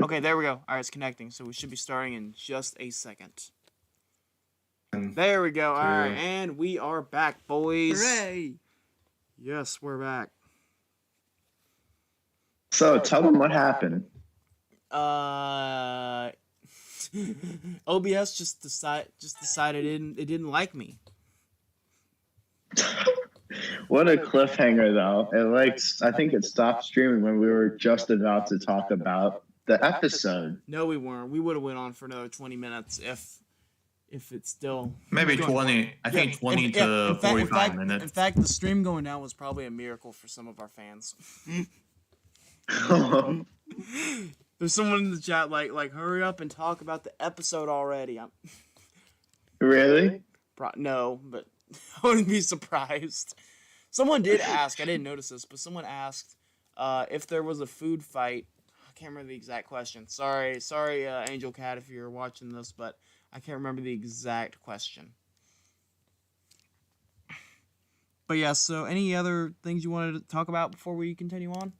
Okay, there we go. All right, it's connecting, so we should be starting in just a second. There we go. All right, and we are back, boys. Hooray! Yes, we're back. So tell them what happened. OBS just decided it didn't like me. What a cliffhanger, though. I think it stopped streaming when we were just about to talk about the episode. No, we weren't. We would have went on for another 20 minutes if it's still Maybe 20. I think 20 to 45 minutes. In fact, the stream going down was probably a miracle for some of our fans. There's someone in the chat like hurry up and talk about the episode already. Really? No, but I wouldn't be surprised. Someone did ask. I didn't notice this, but someone asked if there was a food fight. I can't remember the exact question. Sorry, Angel Cat, if you're watching this, but I can't remember the exact question. But yeah, so any other things you wanted to talk about before we continue on?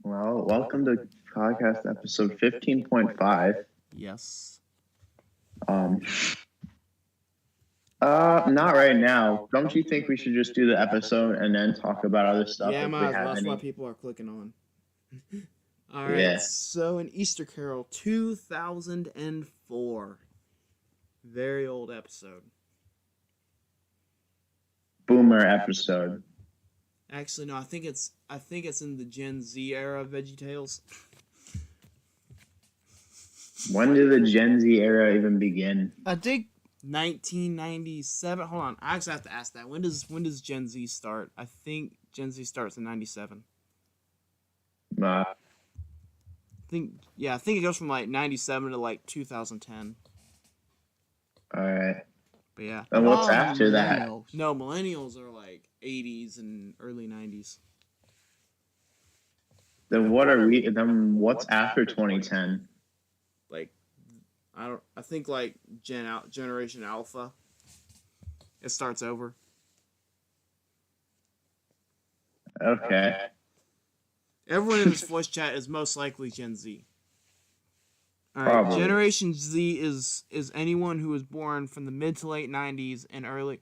Well, welcome to podcast episode 15.5. Yes. Not right now. Don't you think we should just do the episode and then talk about other stuff? Yeah, that's why people are clicking on. All right. Yeah. So, an Easter Carol, 2004. Very old episode. Boomer episode. Actually, no. I think it's in the Gen Z era of VeggieTales. When did the Gen Z era even begin? I think 1997. Hold on. I actually have to ask that. When does Gen Z start? I think Gen Z starts in 97. I think it goes from like 97 to like 2010. All right. But yeah. And what's after that? No, millennials are like 80s and early 90s. Then what are we? Then what's after 2010? Like, I think like Generation Alpha. It starts over. Okay. Everyone in this voice chat is most likely Gen Z. All right. Probably. Generation Z is anyone who was born from the mid to late 90s and the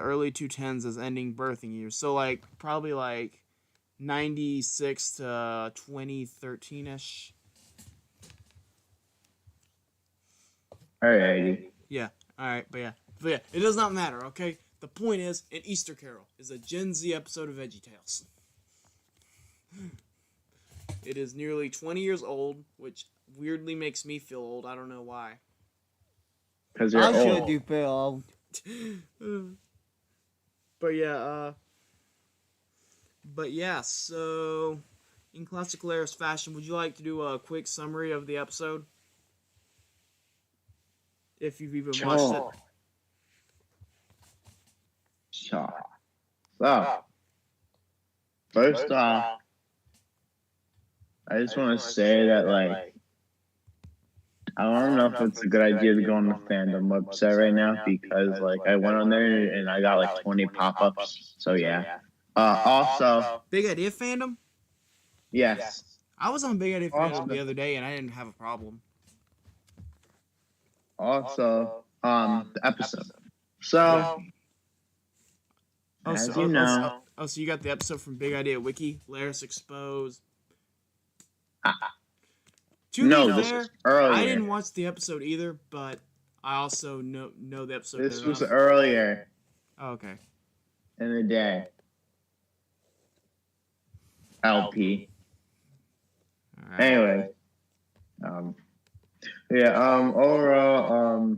early 2010s as ending birthing years. So like probably like 96 to 2013ish. Alrighty. Yeah. All right. But yeah, it does not matter. Okay. The point is, an Easter Carol is a Gen Z episode of VeggieTales. It is nearly 20 years old, which weirdly makes me feel old. I don't know why. Because you're old. should you feel old? But yeah, so in classic Laris fashion, would you like to do a quick summary of the episode? If you've even watched it. Sure. So, first off, I just want to say that, like, I don't know if it's a good idea to go on the fandom website right now because, like, I went on there and I got, like, 20 pop-ups. So, yeah. Also... Big Idea Fandom? Yes. I was on Big Idea Fandom the other day and I didn't have a problem. Also, the episode. So... As you know... so you got the episode from Big Idea Wiki, Laris Exposed. This was earlier. I didn't watch the episode either, but I also know the episode. This was earlier. Oh, okay. In the day. LP. All right. Anyway. Overall,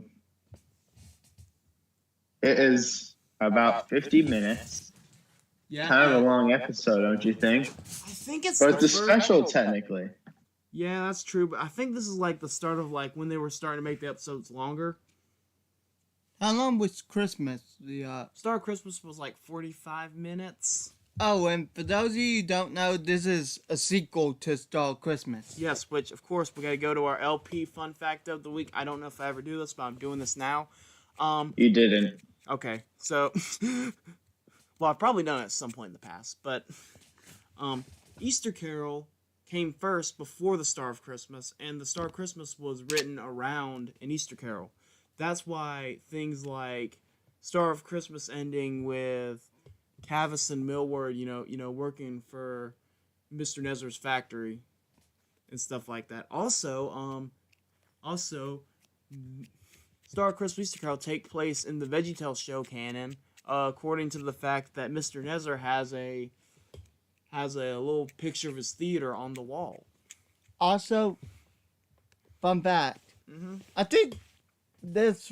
it is about 50 minutes. Yeah. Kind of a long episode, don't you think? I think it's. But it's a special, technically. Yeah, that's true. But I think this is like the start of like when they were starting to make the episodes longer. How long was Christmas? The Star of Christmas was like 45 minutes. Oh, and for those of you who don't know, this is a sequel to Star of Christmas. Yes, which of course we got to go to our LP fun fact of the week. I don't know if I ever do this, but I'm doing this now. You didn't. Okay, so well, I've probably done it at some point in the past, but Easter Carol came first before the Star of Christmas, and the Star of Christmas was written around an Easter Carol. That's why things like Star of Christmas ending with Cavis and Millward, working for Mr. Nezer's factory and stuff like that. Also, Star of Christmas Easter Carol take place in the VeggieTales show canon, according to the fact that Mr. Nezer has a little picture of his theater on the wall. Also, fun fact. Mm-hmm. I think this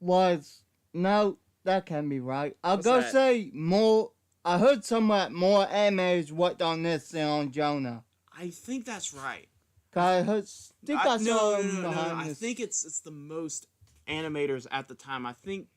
was no, that can't be right. I'll What's go that? say more. I heard somewhat more animators worked on this than on Jonah. I think that's right. Cause I saw No. behind I this. think it's the most animators at the time. I think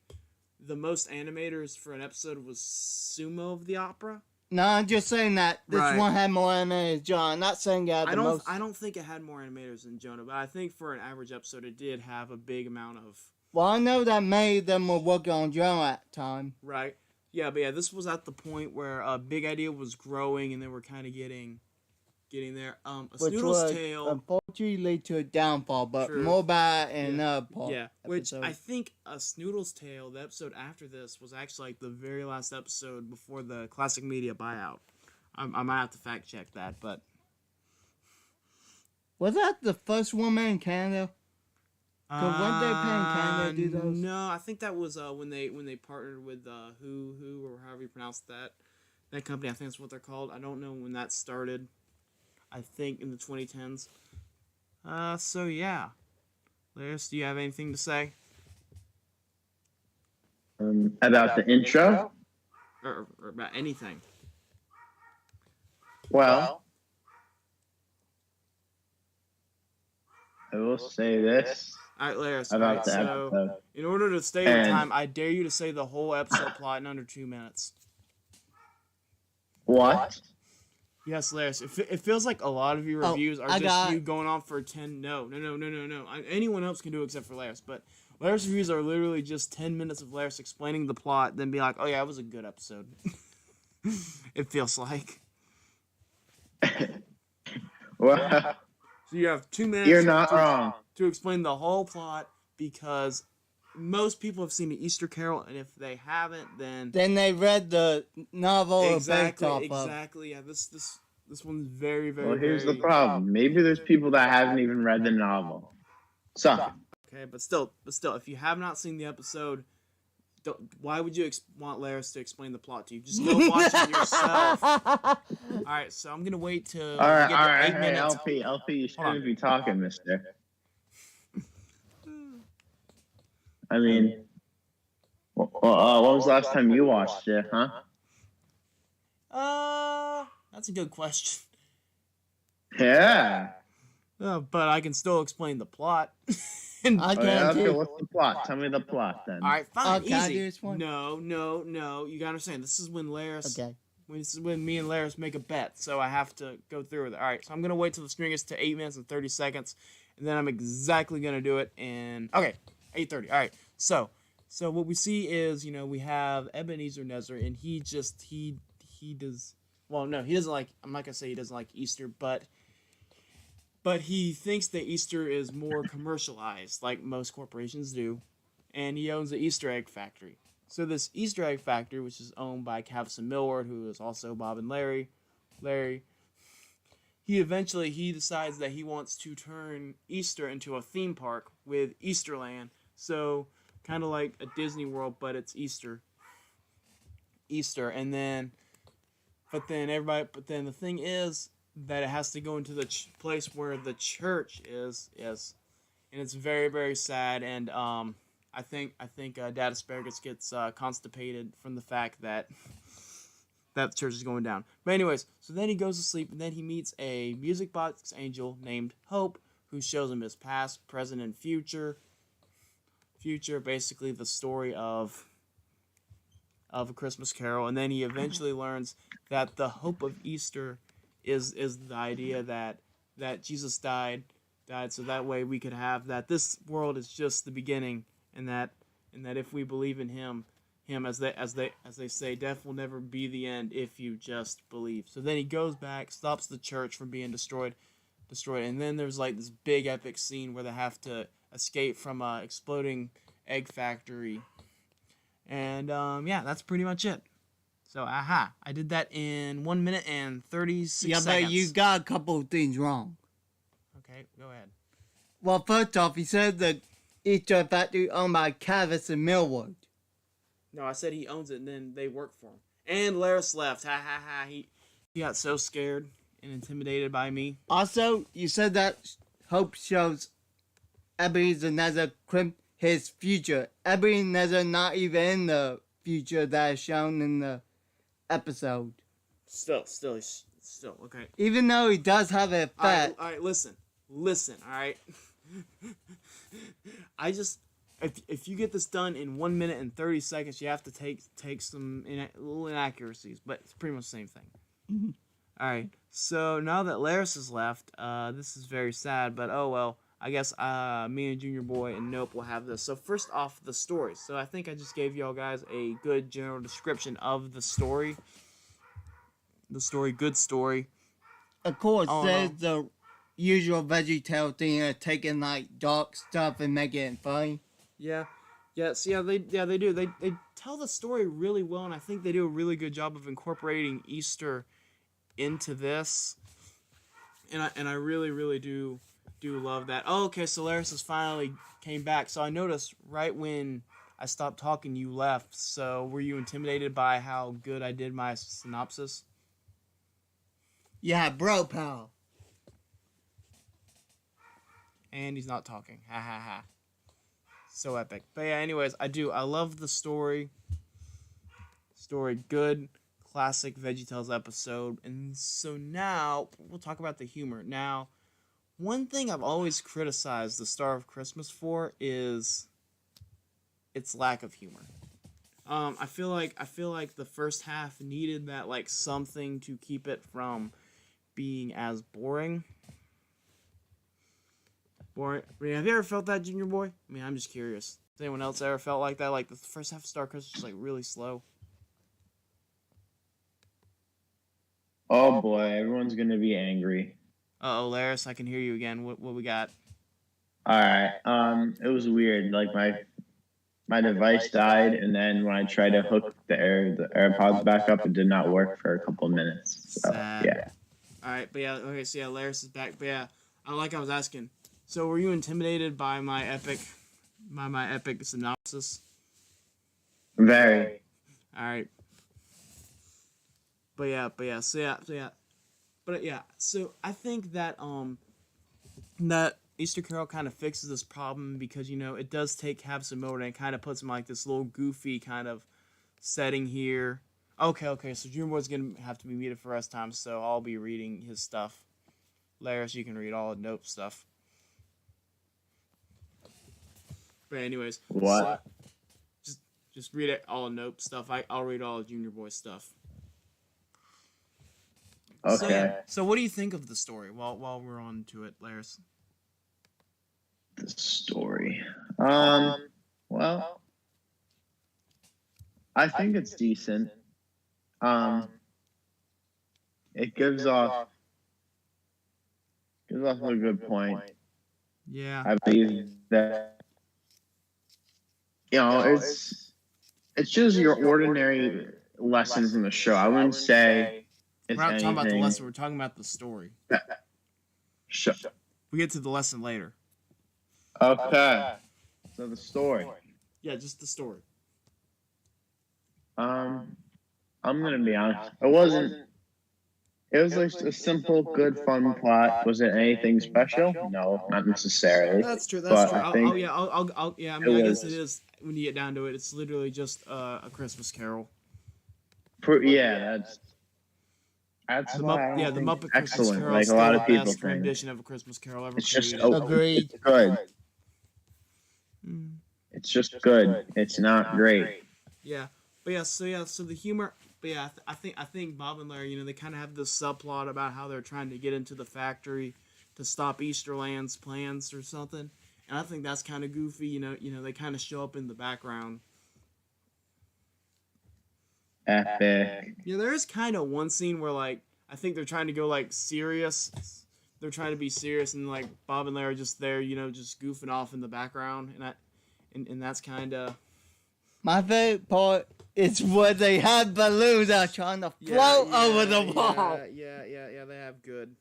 the most animators for an episode was Sumo of the Opera. No, I'm just saying that this Right. one had more animators. John, I'm not saying it had the most. I don't think it had more animators than Jonah, but I think for an average episode, it did have a big amount of. Well, I know that many of them were working on Jonah at the time. Right. Yeah, but this was at the point where Big Idea was growing, and they were kind of getting there. A Which Snoodle's would Tale. unfortunately lead to a downfall, but True. more about it in another part. Yeah, which episode. I think a Snoodle's Tale, the episode after this, was actually like the very last episode before the Classic Media buyout. I might have to fact check that, but Was that the first one in Canada? Cause weren't they paying Canada to do those? No, I think that was when they partnered with who or however you pronounce that company. I think that's what they're called. I don't know when that started. I think in the 2010s. So yeah, Lars, do you have anything to say? About the intro? Or about anything? Well, I will say this All right, Lars. about the So episode. in order to stay on And- time, I dare you to say the whole episode plot in under 2 minutes. What? Yes, Lars. It feels like a lot of your Oh, reviews are I just got- you going on for 10. No. Anyone else can do it except for Lars. But Lars reviews are literally just 10 minutes of Lars explaining the plot, then be like, oh yeah, it was a good episode. It feels like. Well, So you have 2 minutes you're not wrong. to explain the whole plot because most people have seen the Easter Carol, and if they haven't, then Then they read the novel based off of. exactly. Yeah, this one's very, very. Well, here's the very- problem. Maybe there's people that haven't even read the novel. So, Okay, but still, if you have not seen the episode, why would you want Laris to explain the plot to you? Just go watch it yourself. All right, so I'm gonna wait till all right, we get to 8 hey, minutes. LP, you Hold on. shouldn't be talking, mister. I mean, when was the last time you watched it, huh? That's a good question. Yeah. But I can still explain the plot. And- I Oh, yeah, can't okay, do. what's the plot? Tell me the plot then. all right, fine, can I easy. do this one? No. You gotta understand. This is when Laris. Okay. This is when me and Laris make a bet, so I have to go through with it. All right, so I'm gonna wait till the string is to 8 minutes and 30 seconds, and then I'm exactly gonna do it in 8:30. All right, so what we see is we have Ebenezer Nezer, and he does well. No, he doesn't like. I'm not gonna say he doesn't like Easter, but he thinks that Easter is more commercialized, like most corporations do, and he owns an Easter egg factory. So this Easter egg factory, which is owned by Cavis and Millward, who is also Bob and Larry, he decides that he wants to turn Easter into a theme park with Easterland. So kind of like a Disney World, but it's Easter, and then, but then the thing is that it has to go into the place where the church is, and it's very, very sad. And I think Dad Asparagus gets constipated from the fact that the church is going down. But anyways, so then he goes to sleep, and then he meets a music box angel named Hope, who shows him his past, present, and future. Basically the story of A Christmas Carol, and then he eventually learns that the hope of Easter is the idea that Jesus died so that way we could have that this world is just the beginning, and that if we believe in him, him, as they say, death will never be the end if you just believe. So then he goes back, stops the church from being destroyed, and then there's like this big epic scene where they have to escape from a exploding egg factory, and yeah, that's pretty much it. So I did that in 1 minute and 36 seconds. But you got a couple of things wrong. Okay, go ahead. Well, first off, he said the Easter factory owned by Cavis and Millwood. No, I said he owns it, and then they work for him. And Laris left. Ha ha ha. He got so scared and intimidated by me. Also, you said that Hope shows Ebenezer his future. Ebenezer not even in the future that is shown in the episode. Still, okay. Even though he does have an effect. All right, listen, all right? If you get this done in 1 minute and 30 seconds, you have to take some little inaccuracies, but it's pretty much the same thing. Mm-hmm. All right, so now that Laris has left, this is very sad, but oh well. I guess me and Junior Boy and Nope will have this. So first off, the story. So I think I just gave y'all guys a good general description of the story. Good story. Of course, there's the usual VeggieTales thing of taking like dark stuff and making it funny. Yeah. So they do. They tell the story really well, and I think they do a really good job of incorporating Easter into this. And I really do love that. Oh, okay, so Laris has finally came back. So I noticed right when I stopped talking, you left. So were you intimidated by how good I did my synopsis? Yeah, bro, pal. And he's not talking. Ha ha ha. So epic. But yeah, anyways, I love the story. Good, classic VeggieTales episode. And so now we'll talk about the humor. Now, one thing I've always criticized the Star of Christmas for is its lack of humor. I feel like the first half needed that like something to keep it from being as boring. I mean, have you ever felt that, Junior Boy? I mean, I'm just curious. Has anyone else ever felt like that? Like the first half of Star of Christmas was like really slow. Oh boy, everyone's gonna be angry. Uh-oh, Laris, I can hear you again. What we got? All right. It was weird. Like my device died, and then when I tried to hook the AirPods back up, it did not work for a couple of minutes. So yeah. All right, but yeah, okay. So yeah, Laris is back. But yeah, I was asking. So were you intimidated by my epic synopsis? Very. All right. But yeah. So I think that that Easter Carol kind of fixes this problem because it does have some mode and it kind of puts him like this little goofy kind of setting here. Okay. So Junior Boy's gonna have to be muted for rest time, so I'll be reading his stuff. Laris, you can read all the Nope stuff. But anyways, what? So just read it all Nope stuff. I'll read all Junior Boy stuff. Okay. So what do you think of the story? While we're on to it, Laris. The story. Well, I think it's decent. It gives off a good point. Yeah. I believe that it's just your ordinary lesson from the show. I wouldn't say it's we're not anything. talking about the lesson. We're talking about the story. Sure. We get to the lesson later. Okay. So the story. Yeah, just the story. I'm gonna be honest. It was like a simple, good, fun plot. Was it anything special? No, not necessarily. That's true. But I think I guess it is when you get down to it. It's literally just a Christmas Carol. That's the why the Muppet Christmas excellent. Carol Like is a still lot the of people best think. rendition of a Christmas Carol ever It's just created. Agreed. It's good. It's just good. It's not great. Yeah, but so the humor. But yeah, I think Bob and Larry, they kind of have this subplot about how they're trying to get into the factory to stop Easterland's plans or something, and I think that's kind of goofy. They kind of show up in the background. epic. Yeah, there is kind of one scene where like I think they're trying to go like serious. They're trying to be serious, and like Bob and Larry are just there, just goofing off in the background, and that's kind of. My favorite part is when they have balloons that are trying to float over the wall. Yeah. They have good.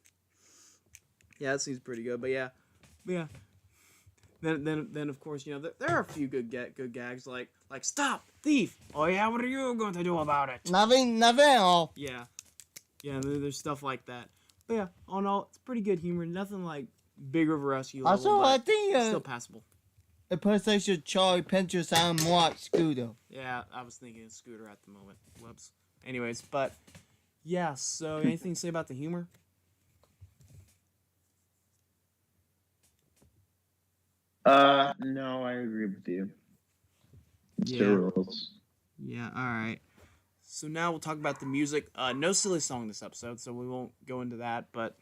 Yeah, that seems pretty good, but yeah. Then of course there are a few good gags like stop thief. Oh yeah, what are you going to do about it? Nothing at all. Yeah, there's stuff like that. But yeah, all in all, it's pretty good humor. Nothing like Big River Rescue level. Also, but I think still passable. the person should Charlie Pincher sound more like Scooter. Yeah, I was thinking Scooter at the moment. Whoops. Anyways, but yeah. So anything to say about the humor? No, I agree with you. It's Yeah. the rules. Yeah. All right. So now we'll talk about the music. No silly song this episode, so we won't go into that. But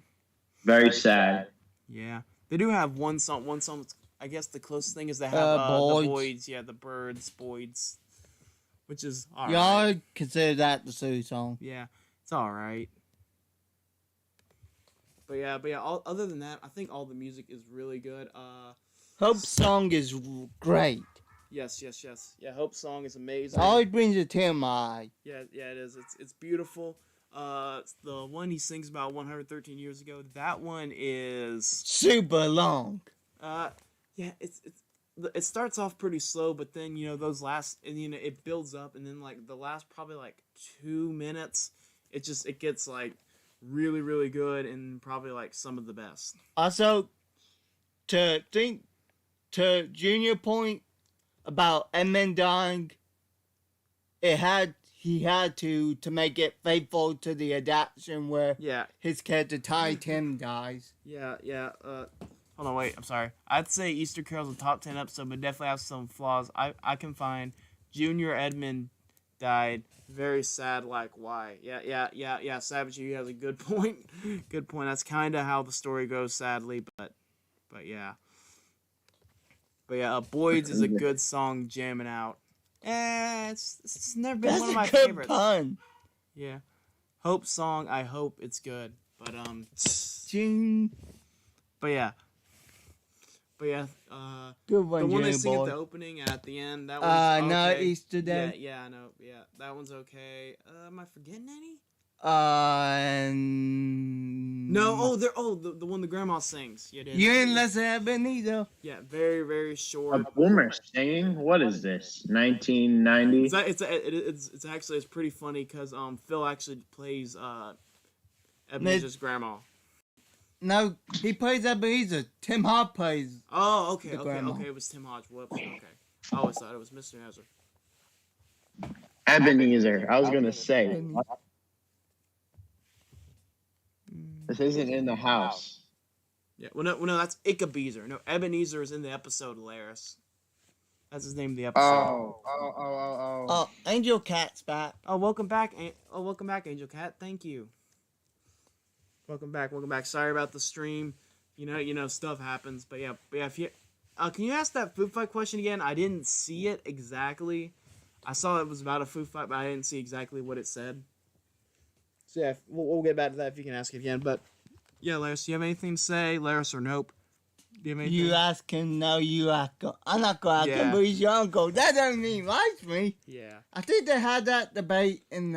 Very sad. yeah, they do have one song. One song. I guess the closest thing is they have the Boys. Boys. Yeah, the Birds, Boys, which is all right. Y'all consider that the silly song. Yeah, it's all right. But yeah. Other than that, I think all the music is really good. Hope's song is great. Yes. Yeah, Hope's song is amazing. Always brings a tear in my eye. Yeah, it is. It's beautiful. The one he sings about 113 years ago. That one is Super long. Yeah, it starts off pretty slow, but then those last, and it builds up, and then like the last probably like 2 minutes, it gets like really really good, and probably like some of the best. Also, to Junior point about Edmund dying, he had to make it faithful to the adaptation where Yeah, his character Tiny Tim dies. yeah. Hold on, wait. I'm sorry. I'd say Easter Carol's a top 10 episode, but definitely has some flaws. I can find Junior Edmund died. Very sad. Like why? Yeah. Savage, you has a good point. Good point. That's kind of how the story goes, sadly. But yeah. Boyd's is a good song, jamming out. It's never been That's one of a my good favorites. pun. Yeah. Hope song. I hope it's good. But Jing. But yeah. Good one, The one they Junior sing boy. at the opening and at the end, that one's No, okay. Easter Day. Yeah, I know. Yeah, that one's okay. Am I forgetting any? No. The one the grandma sings. Yeah, it is. You ain't listen to Ebenezer. Yeah, very very A short. boomer singing? What is this? 1990? It's actually pretty funny because Phil actually plays Ebenezer's grandma. No, he plays Ebenezer. Tim Hart plays. Oh, okay. The grandma. It was Tim Hodge. Whoops. Okay. I always thought it was Mr. Hazard. Ebenezer. I was going to say. Ebenezer. This isn't in the house. Yeah. Well, no, that's Ickabeezer. No, Ebenezer is in the episode, Laris. That's his name of the episode. Oh, Angel Cat's back. Oh, welcome back. Welcome back, Angel Cat. Thank you. Welcome back. Sorry about the stream. Stuff happens. But yeah. If you, can you ask that food fight question again? I didn't see it exactly. I saw it was about a food fight, but I didn't see exactly what it said. So yeah, we'll get back to that if you can ask it again. But yeah, Laris, do you have anything to say? Laris or nope? Do you have anything? You ask him, no, you ask him. I'm not going to ask him, Yeah. but he's your uncle. That doesn't mean he likes me. Yeah. I think they had that debate in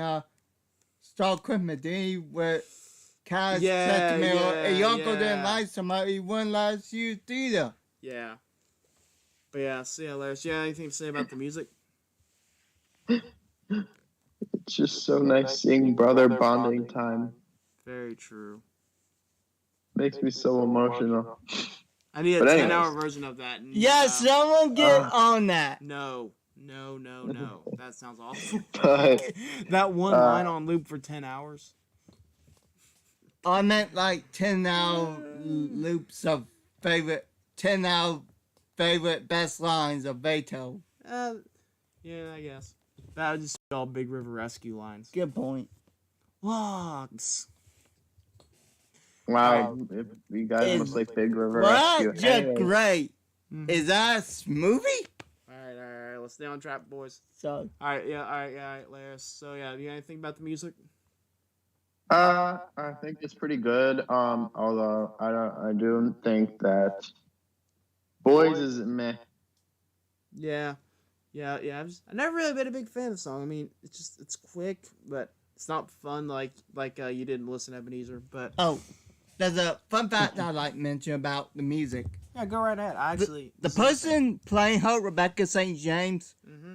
Star Christmas Day where Kaz said to me, if your uncle didn't like somebody, he wouldn't like you either. Yeah. But yeah, so yeah, Laris, you have anything to say about the music? It's just so nice seeing brother bonding time. Very true. Makes me so emotional. I need a But 10-hour anyways. version of that. Yeah, someone get on that. No. That sounds awful. But That one line on loop for 10 hours. I meant like 10-hour loops of 10-hour favorite best lines of Beethoven. Yeah, I guess. That would just be all Big River Rescue lines. Good point. Logs. wow, if you guys must like Big River Well, Rescue. that's just Anyways, great. Mhm. Is that a smoothie? Alright, let's stay on track, boys. So, All right, Laris. So yeah, do you got anything about the music? I think it's pretty good. Although I do think that Boys is meh. Yeah. I never really been a big fan of the song. I mean, it's quick, but it's not fun like you didn't listen to Ebenezer. But there's a fun fact I'd like to mention about the music. yeah, go right ahead. I actually The person playing her, Rebecca St. James,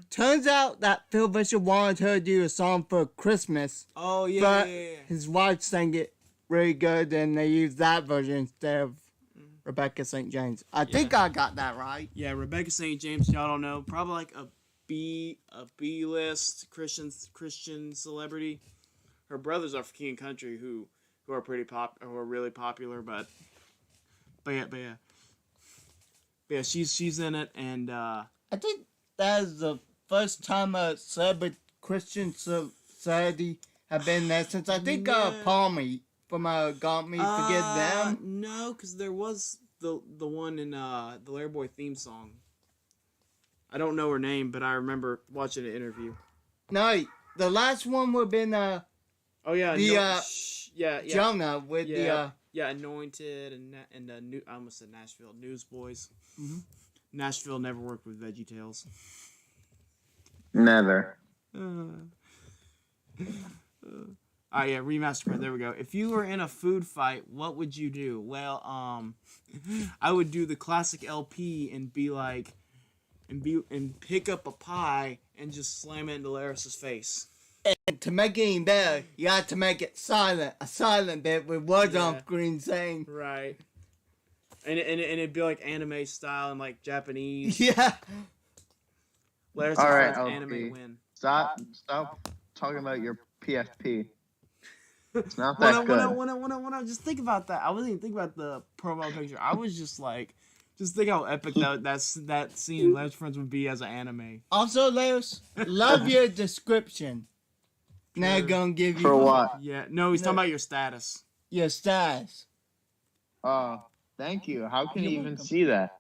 turns out that Phil Vischer wanted her to do a song for Christmas. Oh yeah, but yeah. his wife sang it really good, and they used that version instead of Rebecca St. James. I think I got that right. Yeah, Rebecca St. James. Y'all don't know, probably like a B-list Christian celebrity. Her brothers are from King Country, who are who are really popular, but yeah, she's in it, and I think that is the first time a celebrity Christian society have been there since I think Palmy from Got Me Forget Them. No, because there was the one in the Lair Boy theme song. I don't know her name, but I remember watching an interview. No, the last one would have been Oh yeah, the Jonah with the Anointed and new. I almost said Nashville Newsboys. Mm-hmm. Nashville never worked with VeggieTales. Never. Remaster part. There we go. If you were in a food fight, what would you do? Well, I would do the classic LP and be like, and pick up a pie and just slam it into Laris's face. And to make it even better, you have to make it silent. A silent bit with words on screen saying. Right. And it'd be like anime style and like Japanese. Yeah. Laris's anime win. Stop talking about your PFP. It's not that good. When I just think about that, I wasn't even thinking about the profile picture. I was just like, just think how epic that scene in Laris Friends would be as an anime. Also, Laris, love your description. Now I'm gonna give you for what? Yeah, no, he's talking about your status. Your status. Oh, thank you. How can you even see that?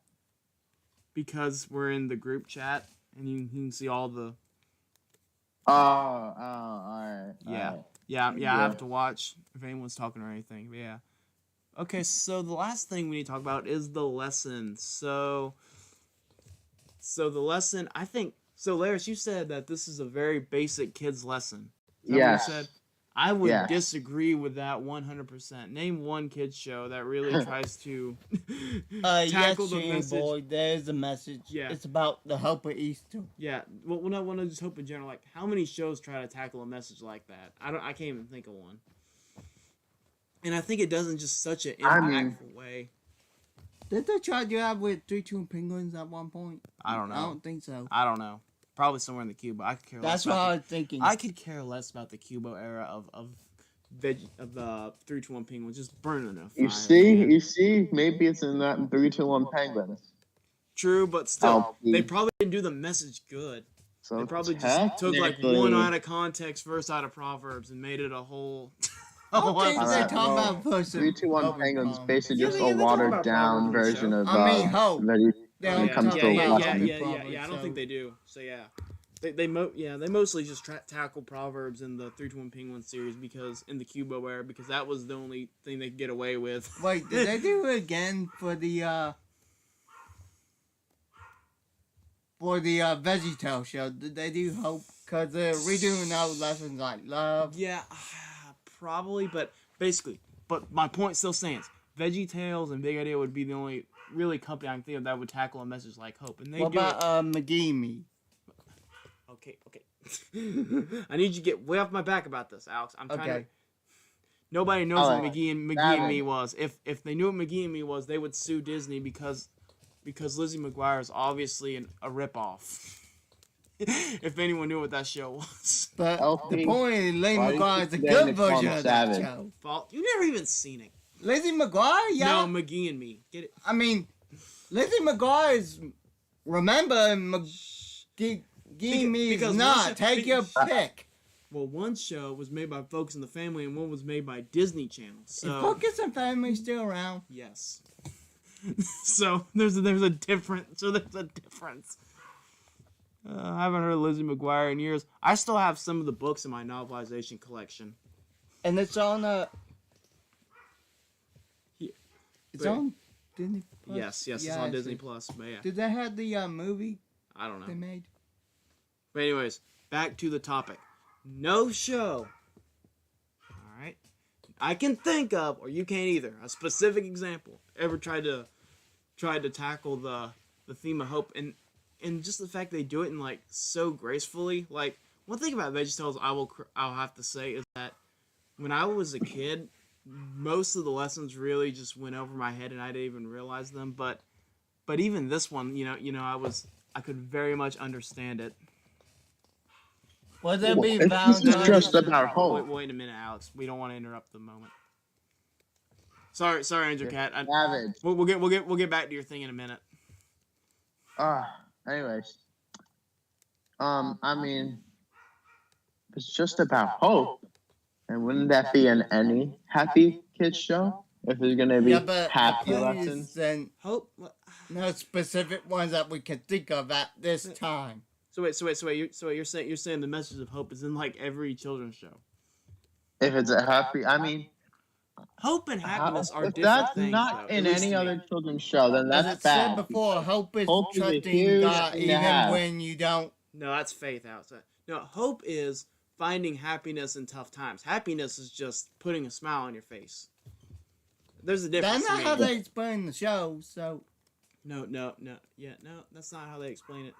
Because we're in the group chat and you can see all the. All right. Yeah. I have to watch if anyone's talking or anything. But yeah. Okay, so the last thing we need to talk about is the lesson. So the lesson, I think. So, Laris, you said that this is a very basic kids lesson. Yes. Said? I would disagree with that 100%. Name one kids show that really tries to tackle the message. Boy, there's a message. Yeah. It's about the hope of Easter. Yeah. Well, I want to just hope in general, like, how many shows try to tackle a message like that? I can't even think of one. And I think it does in just such an impactful way. Did they try to do that with 3-2 Penguins at one point? I don't know. I don't think so. I don't know. Probably somewhere in the Cubo. I could care less. That's what I was thinking. I could care less about the Cubo era of the 3-2-1 Penguins just burning a fire. You see, maybe it's in that 3-2-1 Penguins. True, but still, they probably didn't do the message good. So they probably just took like one out of context, verse out of Proverbs, and made it a whole. I don't think they're talking about person. 3-2-1 Penguins, basically just a watered down version of. Hope. When it comes to I don't think they do. So yeah, they mostly just tackle Proverbs in the 3-2-1 Penguins series because in the Cubo era because that was the only thing they could get away with. Wait, did they do it again for the VeggieTales show? Did they do Hope? Cause they're redoing those lessons like love. Yeah, probably, but basically, my point still stands. VeggieTales and Big Idea would be the only really company I can think of that would tackle a message like hope. And they what about McGee and Me? Okay. I need you to get way off my back about this, Alex. I'm trying to. Nobody knows what McGee and Me was. If they knew what McGee and Me was, they would sue Disney because Lizzie McGuire is obviously a ripoff. If anyone knew what that show was. But the point is, Lizzie McGuire is a good version of that show. You've never even seen it. Lizzie McGuire? Yeah. No, McGee and Me. Get it? I mean, Lizzie McGuire is. Remember, McGee and Me is not. Take your pick. Well, one show was made by Focus on the Family, and one was made by Disney Channel. So is Focus on Family still around? Yes. So there's a difference. I haven't heard of Lizzie McGuire in years. I still have some of the books in my novelization collection. And it's on Yeah. It's on Disney Plus. Yes, it's on Disney Plus. But yeah, Did they have the movie I don't know. they made? But anyways, back to the topic. No show. All right, I can think of, or you can't either, a specific example ever tried to tackle the theme of hope, and just the fact they do it in like so gracefully. Like, one thing about VeggieTales I'll have to say is that when I was a kid, most of the lessons really just went over my head and I didn't even realize them. But even this one, I could very much understand it. Was it be It's found just about hope. Wait a minute, Alex. We don't want to interrupt the moment. Sorry, Andrew Cat. Savage. We'll get back to your thing in a minute. Anyways. I mean, it's just about hope. And wouldn't that be in any happy kids show? If there's gonna be happy lessons? And Hope. no specific ones that we can think of at this time. So wait. You're saying the message of hope is in like every children's show. If it's a happy, I mean, Hope and happiness are if different that's things. not though, in at least any to me. other children's show, then As that's it said bad. before, hope is Hope is a trusting huge God thing to even have. when you don't. No, that's faith outside. No, hope is finding happiness in tough times. Happiness is just putting a smile on your face. There's a difference. That's not to how me. they explain the show, so. No, that's not how they explain it.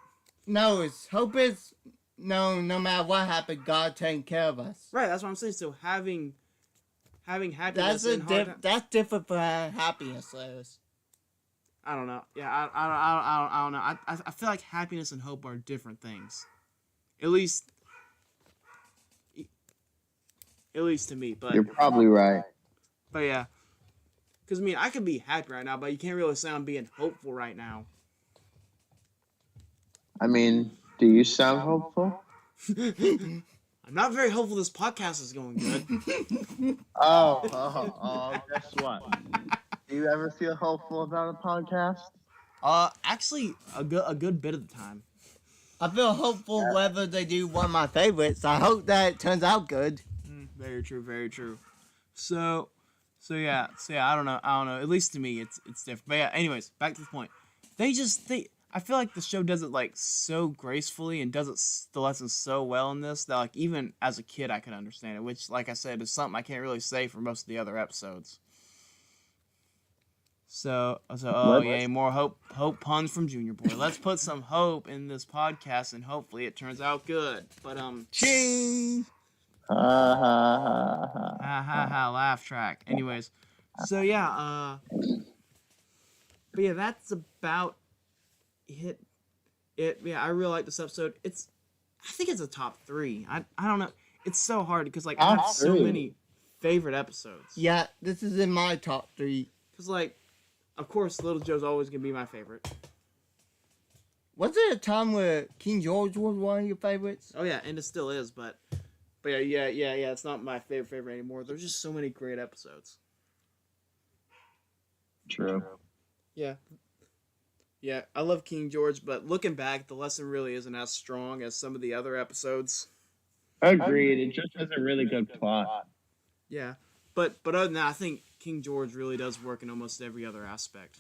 No, it's hope is no matter what happened, God taking care of us. Right, that's what I'm saying. So having happiness in hard times. That's different from happiness, Lewis. I don't know. Yeah, I don't know. I feel like happiness and hope are different things. At least to me. But You're probably right. But yeah. Because, I mean, I could be happy right now, but you can't really say I'm being hopeful right now. I mean, do you sound hopeful? I'm not very hopeful this podcast is going good. Guess what? Do you ever feel hopeful about a podcast? Actually, a good bit of the time. I feel hopeful whether they do one of my favorites. I hope that it turns out good. Very true, very true. So yeah, I don't know. At least to me, it's different. But yeah, anyways, back to the point. I feel like the show does it like so gracefully and does the lessons so well in this that like even as a kid I could understand it. Which, like I said, is something I can't really say for most of the other episodes. So yay, more hope puns from Junior Boy. Let's put some hope in this podcast and hopefully it turns out good. But Ching! Laugh track. Anyways, so yeah, but yeah, that's about it. Yeah, I really like this episode. I think it's a top 3. I don't know. It's so hard because like I have so many favorite episodes. Yeah, this is in my top 3. Cause like, of course, Little Joe's always gonna be my favorite. Was there a time where King George was one of your favorites? Oh yeah, and it still is, but yeah, it's not my favorite anymore. There's just so many great episodes. True. Yeah, I love King George, but looking back, the lesson really isn't as strong as some of the other episodes. Agreed. It just has a really good plot. Yeah, but other than that, I think King George really does work in almost every other aspect.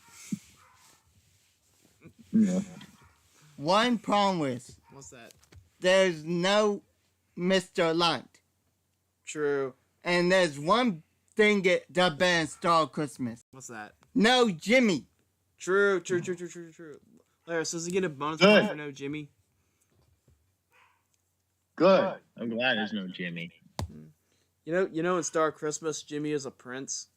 Yeah. One promise. What's that? There's no Mr. Lunt. True. And there's one thing that band Star Christmas. What's that? No Jimmy. True. Larry, so does he get a bonus point for no Jimmy? Good. I'm glad there's no Jimmy. You know, in Star Christmas, Jimmy is a prince.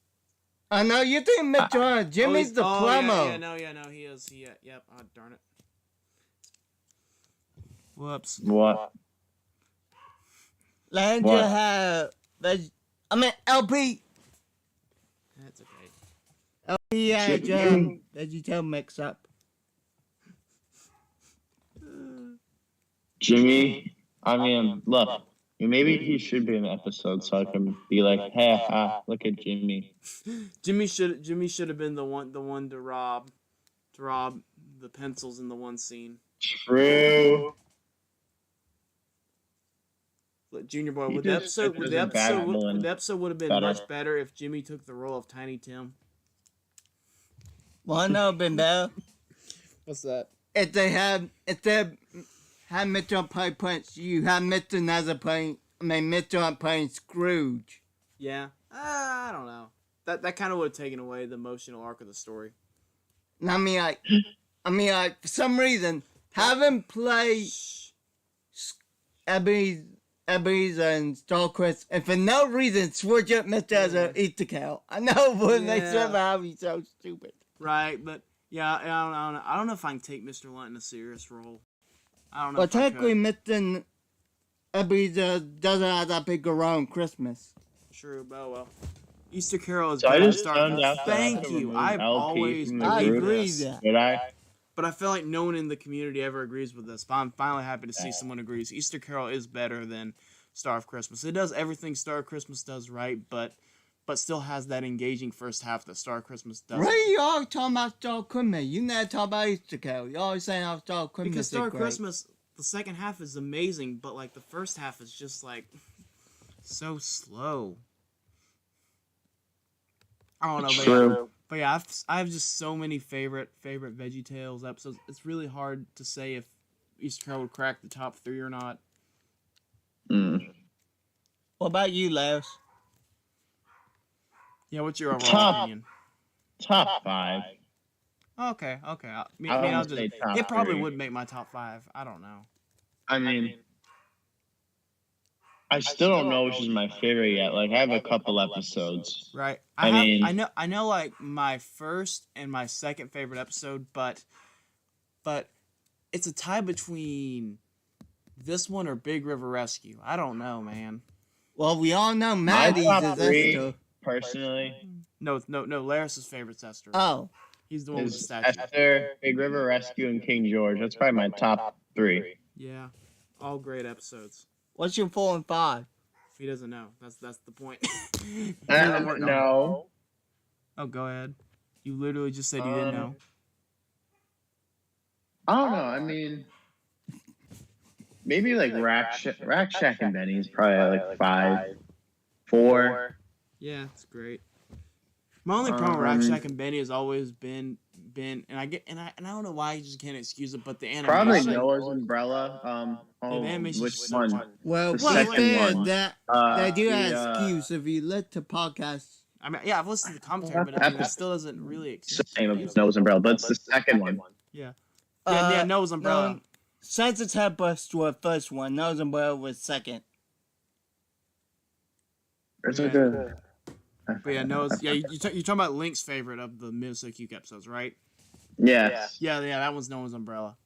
I know you think Mr. Lunt. Jimmy's the promo. Yeah, no, he is. Yep. Oh, darn it. Whoops. What? Land you have LP. That's okay. LP had Vegetale mix up. Jimmy, I mean, look, maybe he should be in the episode so I can be like, hey, look at Jimmy. Jimmy should have been the one to rob the pencils in the one scene. True. Look, Junior Boy, He would the just episode would the doesn't back episode would, villain would the episode would have been better. much better if Jimmy took the role of Tiny Tim? Well, no, been better. What's that? If they had Mr. play Prince, you have Mr. Nazar playing. Mr. playing Scrooge. Yeah, I don't know. That kind of would have taken away the emotional arc of the story. And I mean, like, for some reason, have him play Ebenezer and Starquest, and for no reason, switch up Mr. as an Easter cow. I know, but they somehow be so stupid. Right, but yeah, I don't know if I can take Mr. Lunt in a serious role. I don't know. Well, if I technically, could. Mr. Ebenezer doesn't have that big around Christmas. True, but well. Easter Carol is So I better just than found out Starquest. that I have Thank to you. remove I've LP always from the I believed agree this. that. Did I? But I feel like no one in the community ever agrees with this. But I'm finally happy to see someone agrees. Easter Carol is better than Star of Christmas. It does everything Star of Christmas does right, but still has that engaging first half that Star of Christmas doesn't. Right, you always talking about Star Christmas. You never talk about Easter Carol. You always saying how Star Christmas Because is Star of great. Christmas, the second half is amazing, but like the first half is just like so slow. I don't know, but True. But yeah, I have just so many favorite VeggieTales episodes. It's really hard to say if Easter Carol would crack the top 3 or not. Mm. What about you, Lars? Yeah, what's your overall Top- opinion? Top 5. Okay. I I'll would just. say top It probably 3. would make my top 5. I don't know. I mean, I still don't know which is my favorite yet. Like, I have a couple episodes. Right. I mean- I know like my first and my second favorite episode, but it's a tie between this one or Big River Rescue. I don't know, man. Well, we all know My Maddie's top is 3, Esther. personally, No, Laris's favorite's Esther. Oh, He's the one with the is statue. Esther, Big River Rescue, and King George. That's probably my top 3. Yeah. All great episodes. what's your 4 and 5? He doesn't know. That's the point. No. Oh, go ahead. You literally just said you didn't know. I don't know. I mean, maybe like Rack Shack and Benny's probably like 5, 4. Yeah, it's great. My only problem with Rack Shack and Benny has always been, and I don't know why you just can't excuse it, but the animation. Probably Noah's Umbrella. the animation's Which so one? fun. Well, The to be second fair, one. they do have the, excuse if you let the podcast. I mean, yeah, I've listened to the commentary, but I mean, that still doesn't really excuse Same of Noah's Umbrella, but it's the second one. Yeah, Noah's Umbrella. No, Sunset's Headbust was first one. Noah's Umbrella was second. It's like a. But yeah, Noah's. Yeah, you're talking about Link's favorite of the Minnesota episodes, right? Yeah. Yeah, that one's Noah's Umbrella.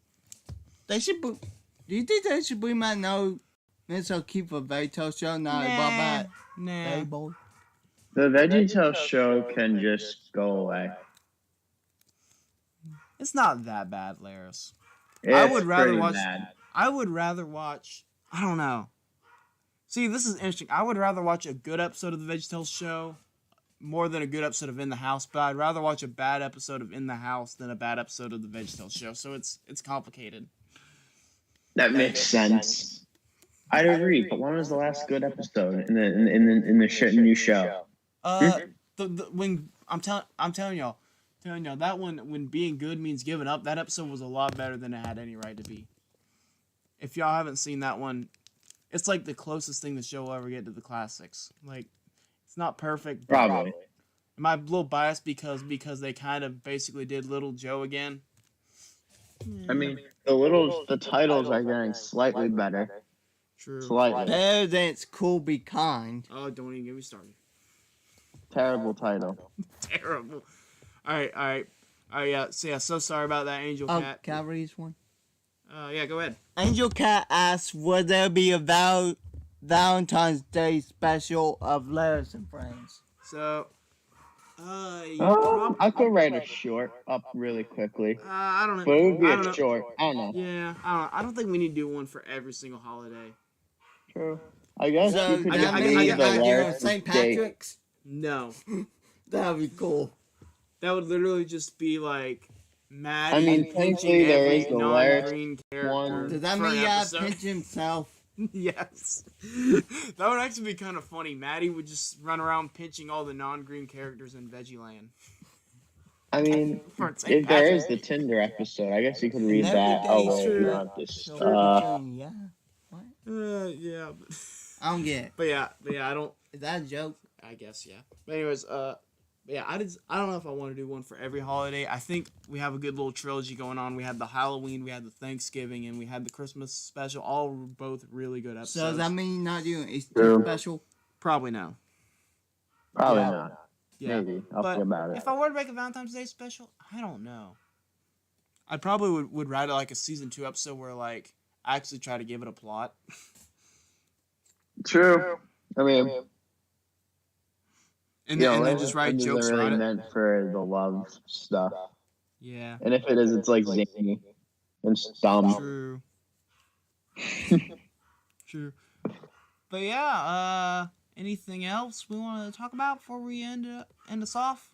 They should. Do you think they should bring my no? Minnesota keep a VeggieTales show? Nah, Nah. Hey, boy. The VeggieTales show can just go away. It's not that bad, Laris. It's would rather pretty watch- bad. I would rather watch. I don't know. See, this is interesting. I would rather watch a good episode of the VeggieTales show more than a good episode of In the House, but I'd rather watch a bad episode of In the House than a bad episode of the VeggieTales show. So it's complicated. That makes sense. I'd agree, but when was the last good episode in the new show? When I'm telling y'all, that one, when being good means giving up, that episode was a lot better than it had any right to be. If y'all haven't seen that one, it's like the closest thing the show will ever get to the classics. Like, it's not perfect. But Probably. am I a little biased because they kind of basically did Little Joe again? I mean, the titles are getting slightly better. True. Slightly. Better than It's Cool, Be Kind. Oh, don't even get me started. Terrible title. Terrible. All right. Yeah. So sorry about that, Angel Oh, Cat. can I read one? Yeah. Go ahead. Angel Cat asks, will there be a Valentine's Day special of Letters and Friends? So, I could write a short up really quickly. I don't know. But it would be I don't know. a short. I don't know. Yeah, I don't think we need to do one for every single holiday. True. I guess So, you could that just I means leave you the gotta do Larry's St. date. Patrick's? No, That would be cool. that would literally just be like Maddie I mean, pinching technically there every is the Larry's non-green character. one. Does that for an mean you gotta episode. pinch himself? Yes. That would actually be kind of funny. Maddie would just run around pitching all the non-green characters in VeggieLand. I mean, For St. if there is Patrick's the Tinder episode, I guess you could read And that. every Oh, day wait, you true. don't have to. So yeah. What? Yeah. I don't get it. But yeah, I don't. Is that a joke? I guess yeah. But anyways, yeah, I don't know if I want to do one for every holiday. I think we have a good little trilogy going on. We had the Halloween, we had the Thanksgiving, and we had the Christmas special. All were both really good episodes. So does that mean you're not doing Easter True. special? Probably no. Probably Yeah. not. Yeah. Maybe. I'll But think about it. if I were to make a Valentine's Day special, I don't know. I probably would write it like a season 2 episode where like I actually try to give it a plot. True. I mean, And you know, then just write it jokes isn't really around it. meant for the love stuff. Yeah. And if it is, it's like zany and dumb. True. True. But yeah, anything else we want to talk about before we end us off?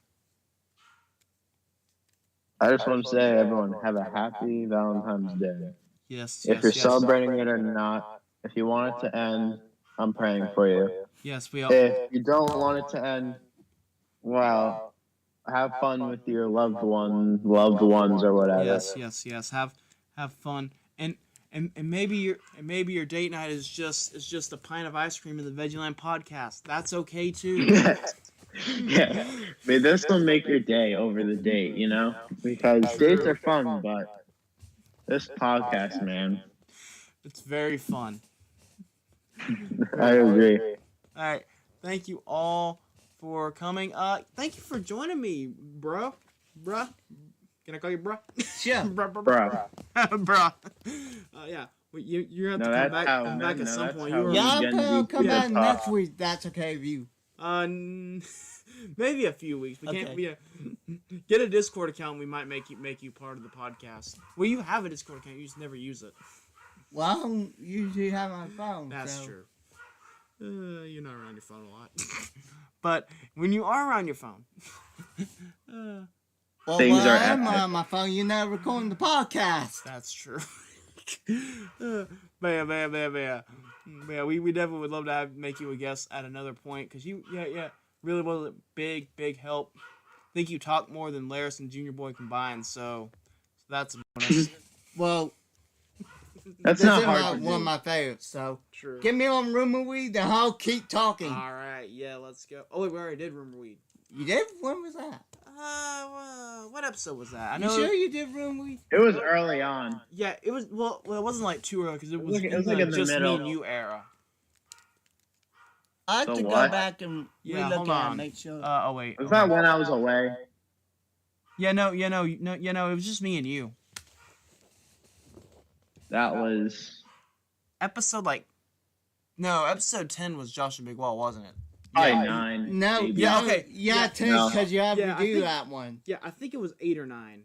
I just want to say, everyone, have a happy Valentine's Day. Yes. If you're celebrating it or not, if you want it to end, I'm praying for you. Yes, we all. If you don't want it to end, well, have fun with your loved ones or whatever. Yes. Have fun, and maybe your date night is just a pint of ice cream in the VeggieLand podcast. That's okay too. Yeah. I mean, this will make your day over the date, you know? Because dates are fun, but this podcast, man. It's very fun. I agree. All right, thank you all for coming. Thank you for joining me, bruh. Can I call you bruh? Sure. Bruh. Bruh. Yeah. Well, you have to No, come that's back, how back men- at no, some that's point. how You were, we- Yeah, I'm Gen gonna Z come back people next talk. week. That's okay with you. maybe a few weeks. We can't. Okay. Yeah. Get a Discord account. We might make you part of the podcast. Well, you have a Discord account. You just never use it. Well, I don't usually have my phone. That's so. true. You're not around your phone a lot. But when you are around your phone, Well, Things when are I'm epic. on my phone, you're not recording the podcast. that's true. But yeah, we definitely would love to make you a guest at another point because you really was a big help. I think you talk more than Laris and Junior Boy combined, so that's a bonus. Well, That's this not is hard to one of do. my favorites. So True. get me on Rumor Weed, and I'll keep talking. All right, yeah, let's go. Oh, wait, we already did Rumor Weed. You did? When was that? What episode was that? I You know. sure you did Rumor Weed? It was early on. Yeah, it was. Well, it wasn't like too early because it was, It was like in the just middle. me and you era. I have So to go what? back and Yeah, relook hold at it on. and make sure. Oh wait. Was that when I was away? Yeah, no. It was just me and you. That was Episode episode 10 was Josh and Big Wall, wasn't it? probably Yeah. 9. No, maybe. Yeah, no, okay. Yeah, Yeah. ten, No. because you have Yeah, to I do think- that one. Yeah, I think it was 8 or 9.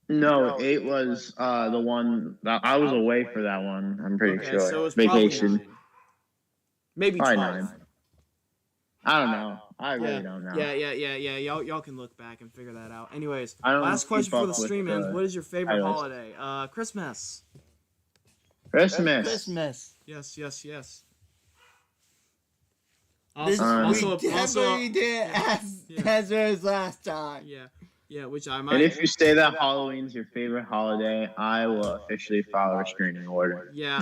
No, 8 was the one that I was away for that one. I'm pretty Okay, sure. so it was Vacation. probably 9. Maybe Probably 12. 9. I don't know. I really don't know. Yeah. Y'all can look back and figure that out. Anyways, I don't last question keep before up the with stream the ends. What is your favorite titles. holiday? Christmas. Christmas. Christmas. Yes. This Also, we definitely did as was last time. yeah, which I And might. if you say that Halloween's your favorite holiday, I will officially file a restraining order. Yeah,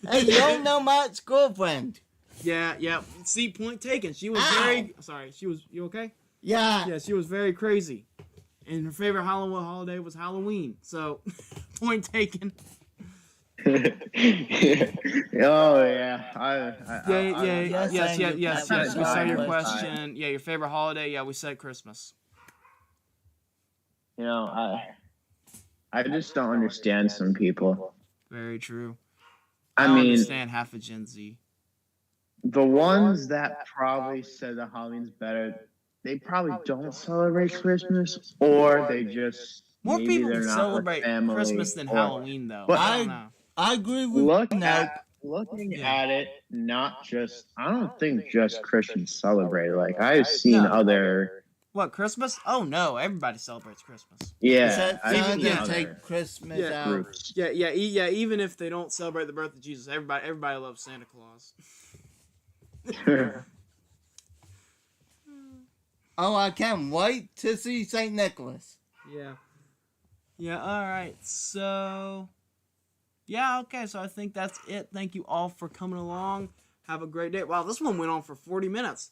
Hey, you don't know my ex-girlfriend. yeah. See, point taken. She was Ow. very sorry. She was. You okay? Yeah. Yeah, she was very crazy, and her favorite Halloween holiday was Halloween. So, point taken. Oh yeah. Yes. That's We saw your fine. question. Yeah, your favorite holiday. Yeah, we said Christmas. You know, I just don't understand some people. Very true. I don't mean, understand half of Gen Z. the ones that probably said that Halloween's better, they probably don't celebrate Christmas, or they just More maybe people they're not with celebrate family, Christmas than or- Halloween, though. But I don't know. I agree with Looking no. Yeah. at it, not just I don't think just Christians celebrate. Like I've seen No. other What, Christmas? Oh no, everybody celebrates Christmas. Yeah, I I yeah. take Christmas Yeah. out. Bruce. Yeah. Even if they don't celebrate the birth of Jesus, everybody loves Santa Claus. Oh, I can't wait to see St. Nicholas. Yeah. Yeah, alright. So, yeah, okay. So I think that's it. Thank you all for coming along. Have a great day. Wow, this one went on for 40 minutes.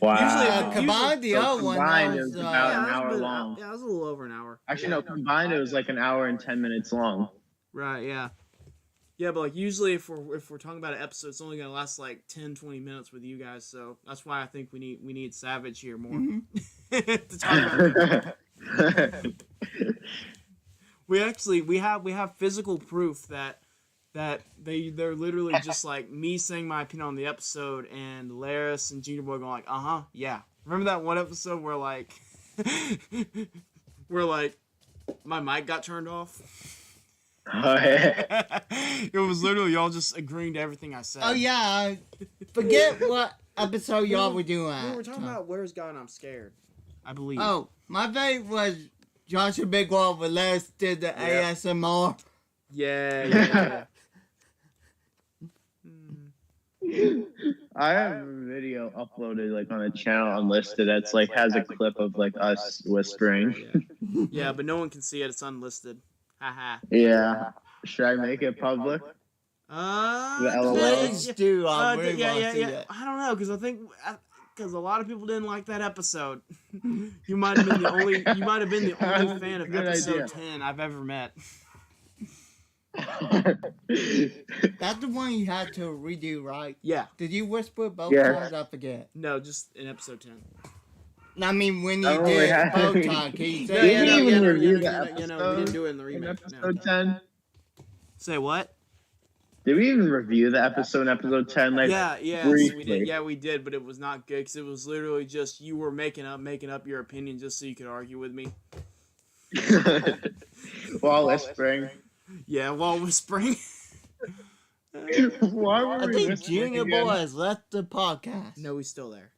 Wow. Combined, the other one combined, was, it was about an it was hour a bit- long. Yeah, it was a little over an hour. Actually, no, combined it was like an hour and 10 minutes long. Right, yeah. Yeah, but like usually if we're talking about an episode, it's only gonna last like 10, 20 minutes with you guys, so that's why I think we need Savage here more. To talk about it. We have physical proof that they're literally just like me saying my opinion on the episode and Laris and Junior Boy going like, yeah. Remember that one episode where like my mic got turned off? Oh, yeah. It was literally y'all just agreeing to everything I said. Oh, yeah. Forget what episode y'all were doing. We were talking about Where's God and I'm Scared, I believe. Oh, my favorite was Joshua Big Wall when Les did the ASMR. Yeah. I have a video uploaded like on a channel unlisted that's like has a clip of like us whispering. Yeah, but no one can see it. It's unlisted. Haha. Yeah. Should I make it public? The LOL? Please do. I really want to see yeah. it. I don't know, because because a lot of people didn't like that episode. You might have been the only fan of Good episode idea. 10 I've ever met. That's the one you had to redo, right? Yeah. Did you whisper both Yeah. times? I forget. No, just in episode 10. I mean, when you I only did had- both times, can you No, say yeah, no, even review the we didn't do it in the in remake. episode 10? Say what? Did we even review the episode in episode 10? Like, Yeah, so we briefly. did. Yeah, we did, but it was not good because it was literally just you were making up your opinion just so you could argue with me. While whispering. Yeah, while whispering. Why were I we think whispering Junior again? Boy has left the podcast. No, he's still there.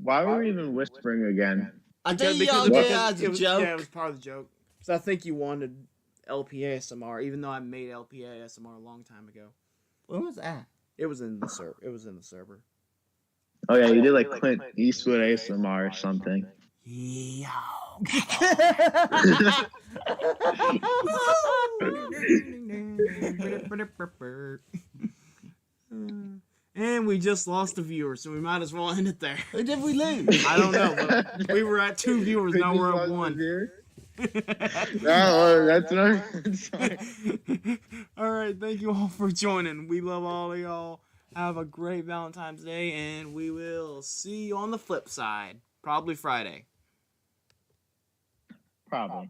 Why were we even whispering again? I think Because y'all it did was- as a joke. Yeah, it was part of the joke. So I think you wanted LPA SMR, even though I made LPA SMR a long time ago. When was that? It was in the server. Oh yeah, you did like Clint Eastwood ASMR or something. Yeah. And we just lost a viewer, so we might as well end it there. Who did we lose? I don't know, but we were at 2 viewers, now we're at 1. No, that's not. Alright, thank you all for joining. We love all of y'all. Have a great Valentine's Day, and we will see you on the flip side. Probably Friday. Probably.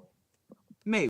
Maybe.